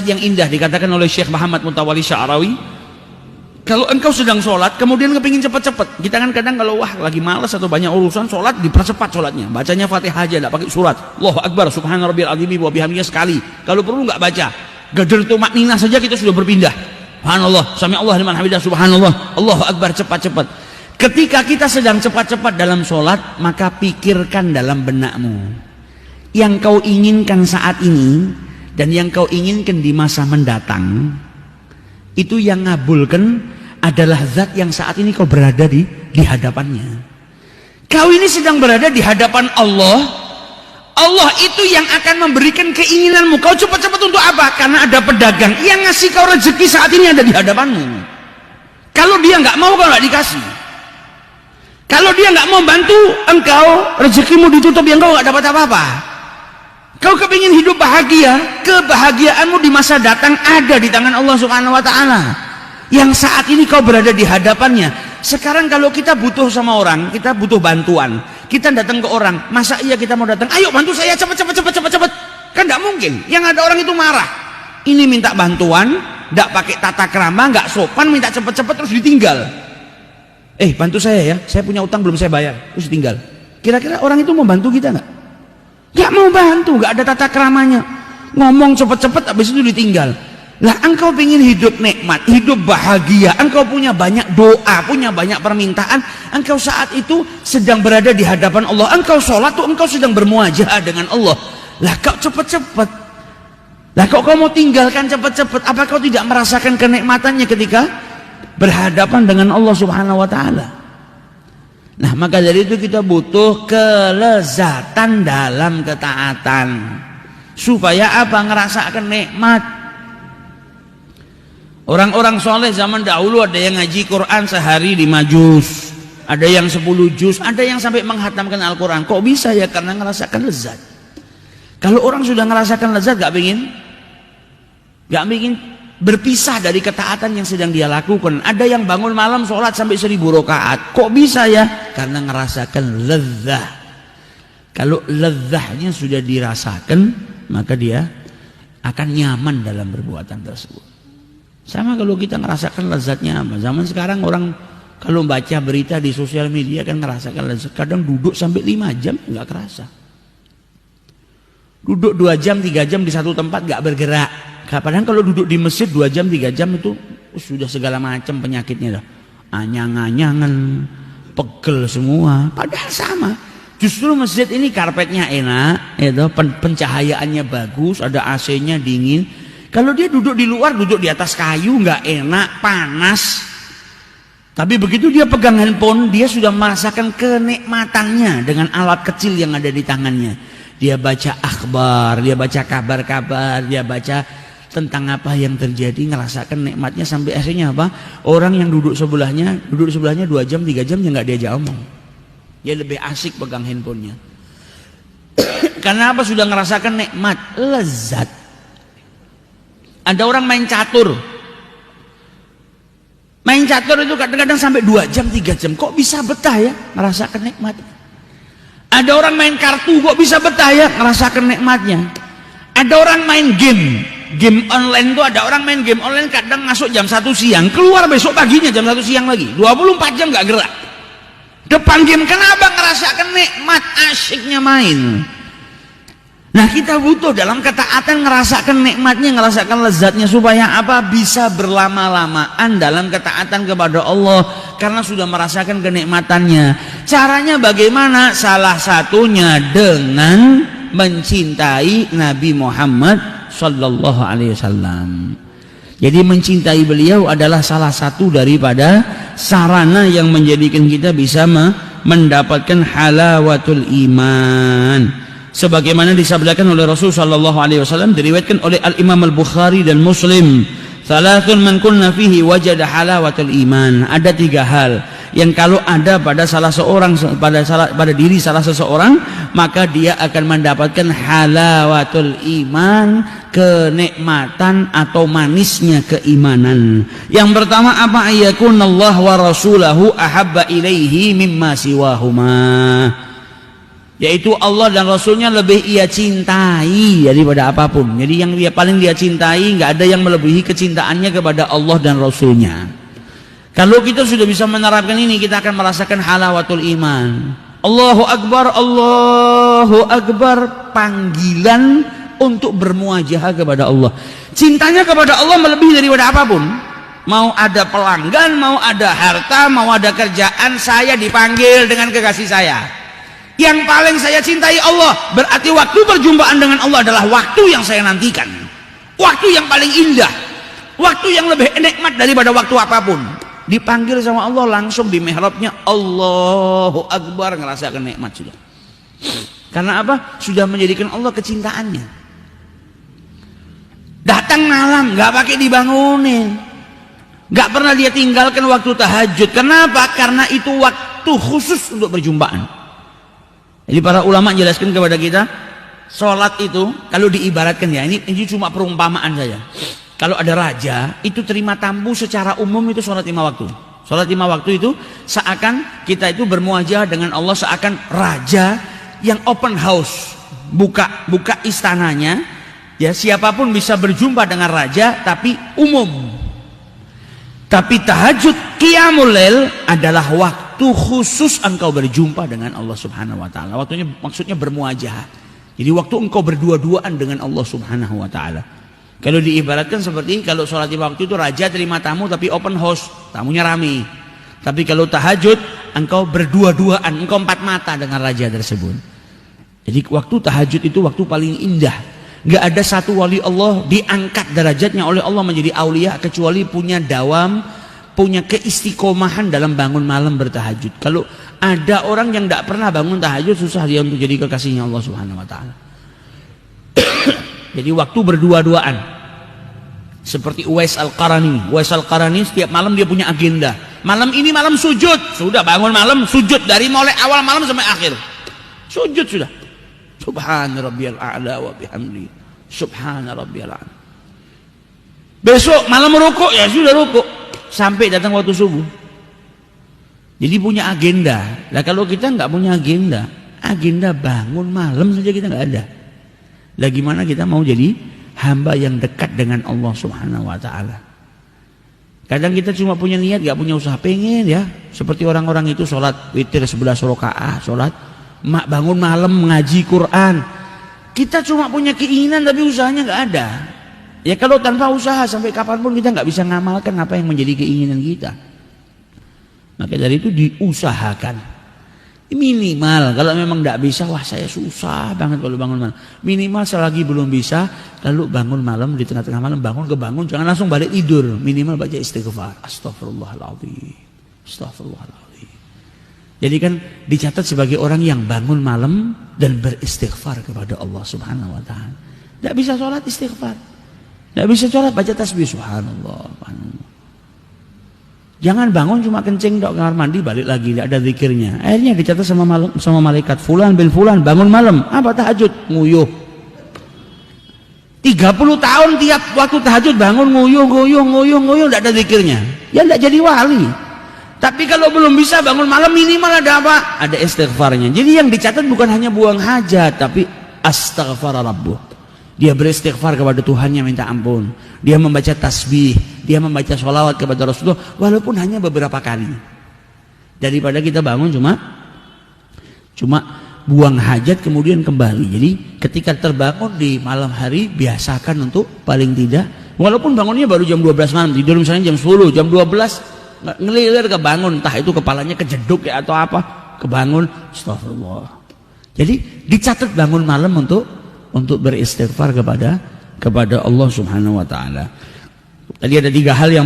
yang indah dikatakan oleh Syekh Muhammad Mutawalli Sya'rawi, kalau engkau sedang sholat kemudian kepingin cepat-cepat, kita kan kadang kalau wah lagi malas atau banyak urusan sholat, dipercepat sholatnya, bacanya Fatihah aja, tidak pakai surat. Allahu Akbar, Subhana Rabbiyal Azim wa bihamdihi sekali, kalau perlu nggak baca, gadar tumakninah saja kita sudah berpindah. Subhanallah, Sami Allah liman hamidah, Subhanallah, Allahu Akbar, cepat-cepat. Ketika kita sedang cepat-cepat dalam sholat, maka pikirkan dalam benakmu yang kau inginkan saat ini dan yang kau inginkan di masa mendatang. Itu yang ngabulkan adalah zat yang saat ini kau berada di hadapannya. Kau ini sedang berada di hadapan Allah. Allah itu yang akan memberikan keinginanmu. Kau cepat-cepat untuk apa? Karena ada pedagang yang ngasih kau rezeki saat ini ada di hadapanmu. Kalau dia nggak mau, kau nggak dikasih. Kalau dia nggak mau bantu engkau, rezekimu ditutup, yang kau nggak dapat apa-apa. Kau kepingin hidup bahagia, kebahagiaanmu di masa datang ada di tangan Allah Subhanahu wa Ta'ala yang saat ini kau berada di hadapannya. Sekarang kalau kita butuh sama orang, kita butuh bantuan, kita datang ke orang, masa iya kita mau datang, ayo bantu saya cepat, kan tidak mungkin. Yang ada orang itu marah, ini minta bantuan, tidak pakai tata krama, nggak sopan, minta cepat-cepat terus ditinggal. Bantu saya ya, saya punya utang belum saya bayar, terus ditinggal. Kira-kira orang itu mau bantu kita nggak? Gak mau bantu, gak ada tata keramanya, ngomong cepet-cepet habis itu ditinggal. Lah engkau pengen hidup nikmat, hidup bahagia, engkau punya banyak doa, punya banyak permintaan, engkau saat itu sedang berada di hadapan Allah, engkau sholat tuh engkau sedang bermuajah dengan Allah. Lah kau cepet-cepet, lah kau mau tinggalkan cepet-cepet, apa kau tidak merasakan kenikmatannya ketika berhadapan dengan Allah Subhanahu wa Ta'ala? Nah, maka dari itu kita butuh kelezatan dalam ketaatan supaya apa? Ngerasakan nikmat. Orang-orang soleh zaman dahulu ada yang ngaji Quran sehari 5 juz, ada yang 10 juz, ada yang sampai menghatamkan Al-Quran. Kok bisa ya? Karena ngerasakan lezat. Kalau orang sudah ngerasakan lezat gak ingin berpisah dari ketaatan yang sedang dia lakukan. Ada yang bangun malam sholat sampai 1000 rakaat. Kok bisa ya? Karena ngerasakan lezat. Kalau lezatnya sudah dirasakan, maka dia akan nyaman dalam perbuatan tersebut. Sama kalau kita ngerasakan lezatnya apa? Zaman sekarang orang kalau baca berita di sosial media kan ngerasakan lezat. Kadang duduk sampai 5 jam nggak kerasa. Duduk 2 jam 3 jam di satu tempat nggak bergerak. Padahal kalau duduk di masjid 2 jam 3 jam itu sudah segala macam penyakitnya dah. Anyang-anyangan, pegel semua. Padahal sama. Justru masjid ini karpetnya enak, itu pencahayaannya bagus, ada AC-nya dingin. Kalau dia duduk di luar, duduk di atas kayu nggak enak, panas. Tapi begitu dia pegang handphone, dia sudah merasakan kenikmatannya dengan alat kecil yang ada di tangannya. Dia baca akhbar, dia baca kabar-kabar, dia baca tentang apa yang terjadi, ngerasakan nikmatnya sampai akhirnya apa? Orang yang duduk sebelahnya 2 jam 3 jam ya nggak diajak omong. Dia lebih asik pegang handphonenya. Karena apa? Sudah ngerasakan nikmat, lezat. Ada orang main catur. Main catur itu kadang-kadang sampai 2 jam 3 jam. Kok bisa betah ya? Ngerasakan nikmat. Ada orang main kartu, kok bisa betah ya? Ngerasakan nikmatnya. Ada orang main game online tuh, ada orang main game online kadang masuk jam 1 siang, keluar besok paginya jam 1 siang lagi, 24 jam gak gerak depan game. Kenapa? Ngerasakan nikmat, asyiknya main. Nah, kita butuh dalam ketaatan ngerasakan nikmatnya, ngerasakan lezatnya, supaya apa? Bisa berlama-lamaan dalam ketaatan kepada Allah karena sudah merasakan kenikmatannya. Caranya bagaimana? Salah satunya dengan mencintai Nabi Muhammad Sallallahu Alaihi Wasallam. Jadi mencintai beliau adalah salah satu daripada sarana yang menjadikan kita bisa mendapatkan halawatul iman. Sebagaimana disabdakan oleh Rasul Sallallahu Alaihi Wasallam, diriwayatkan oleh Al Imam Al Bukhari dan Muslim, Thalathun man kunna fihi wajada halawatul iman. Ada 3 hal yang kalau ada pada salah seorang, pada diri salah seseorang, maka dia akan mendapatkan halawatul iman, kenikmatan atau manisnya keimanan. Yang pertama apa? Ayakunallah wa rasulahu ahabba ilaihi mimma siwahuma. yaitu Allah dan Rasulnya lebih ia cintai daripada apapun. Jadi yang paling dia cintai, nggak ada yang melebihi kecintaannya kepada Allah dan Rasulnya. Kalau kita sudah bisa menerapkan ini, kita akan merasakan halawatul iman. Allahu Akbar, Allahu Akbar, panggilan untuk bermuajahah kepada Allah. Cintanya kepada Allah melebihi daripada apapun. Mau ada pelanggan, mau ada harta, mau ada kerjaan, saya dipanggil dengan kekasih saya. Yang paling saya cintai Allah, berarti waktu perjumpaan dengan Allah adalah waktu yang saya nantikan, waktu yang paling indah, waktu yang lebih nikmat daripada waktu apapun. Dipanggil sama Allah langsung di mihrabnya, Allahu Akbar, ngerasakan nikmat sudah. Karena apa? Sudah menjadikan Allah kecintaannya. Datang malam nggak pakai dibangunin, nggak pernah dia tinggalkan waktu tahajud. Kenapa? Karena itu waktu khusus untuk perjumpaan. Jadi para ulama jelaskan kepada kita, sholat itu kalau diibaratkan, ya ini cuma perumpamaan saja. Kalau ada raja itu terima tamu secara umum, itu sholat 5 waktu. Sholat 5 waktu itu seakan kita itu bermuajah dengan Allah, seakan raja yang open house, buka istananya, ya siapapun bisa berjumpa dengan raja, tapi umum. Tapi tahajud qiyamul lail adalah waktu khusus engkau berjumpa dengan Allah Subhanahu wa taala. Waktunya maksudnya bermuajah. Jadi waktu engkau berdua-duaan dengan Allah Subhanahu wa taala. Kalau diibaratkan seperti kalau sholat 5 waktu itu raja terima tamu tapi open house, tamunya rame. Tapi kalau tahajud engkau berdua-duaan, engkau 4 mata dengan raja tersebut. Jadi waktu tahajud itu waktu paling indah. Gak ada satu wali Allah diangkat derajatnya oleh Allah menjadi aulia kecuali punya dawam, punya keistiqomahan dalam bangun malam bertahajud. Kalau ada orang yang tidak pernah bangun tahajud, susah dia untuk jadi kekasihnya Allah Subhanahu wa taala. Jadi waktu berdua-duaan. Seperti Uwais Al-Qarani. Uwais Al-Qarani setiap malam dia punya agenda. Malam ini malam sujud. Sudah bangun malam sujud dari mulai awal malam sampai akhir. Sujud sudah. Subhana rabbiyal a'la wa bihamdi. Subhana rabbiyal a'la. Besok malam rukuk, ya sudah rukuk sampai datang waktu subuh. Jadi punya agenda. Nah kalau kita nggak punya agenda bangun malam saja kita nggak ada. Lah gimana kita mau jadi hamba yang dekat dengan Allah Subhanahu wa taala? Kadang kita cuma punya niat, nggak punya usaha, pengen ya seperti orang-orang itu sholat witir 11 rakaat, sholat bangun malam mengaji Quran. Kita cuma punya keinginan tapi usahanya nggak ada. Ya kalau tanpa usaha sampai kapanpun kita nggak bisa ngamalkan apa yang menjadi keinginan kita. Maka dari itu diusahakan. Minimal kalau memang nggak bisa, wah saya susah banget kalau bangun malam. Minimal selagi belum bisa, lalu bangun malam di tengah-tengah malam kebangun, jangan langsung balik tidur. Minimal baca istighfar. Astaghfirullahaladzim. Astaghfirullahaladzim. Jadi kan dicatat sebagai orang yang bangun malam dan beristighfar kepada Allah Subhanahu wa taala. Tidak bisa sholat istighfar. Tidak bisa sholat baca tasbih subhanallah. Jangan bangun cuma kencing dok kamar mandi balik lagi tidak ada zikirnya. Akhirnya dicatat sama malaikat fulan bin fulan bangun malam apa tahajud nguyuh. 30 tahun tiap waktu tahajud bangun nguyuh tidak ada zikirnya. Ya tidak jadi wali. Tapi kalau belum bisa bangun malam minimal ada apa? Ada istighfarnya. Jadi yang dicatat bukan hanya buang hajat, tapi astaghfara rabbuh. Dia beristighfar kepada Tuhannya, minta ampun. Dia membaca tasbih, dia membaca sholawat kepada Rasulullah, walaupun hanya beberapa kali. Daripada kita bangun cuma buang hajat kemudian kembali. Jadi ketika terbangun di malam hari, biasakan untuk paling tidak, walaupun bangunnya baru jam 12 malam, tidur misalnya jam 10, jam 12, ngelilir kebangun, entah itu kepalanya kejeduk ya atau apa, kebangun, astagfirullah. Jadi dicatat bangun malam untuk beristighfar kepada Allah Subhanahu wa taala. Tadi ada 3 hal yang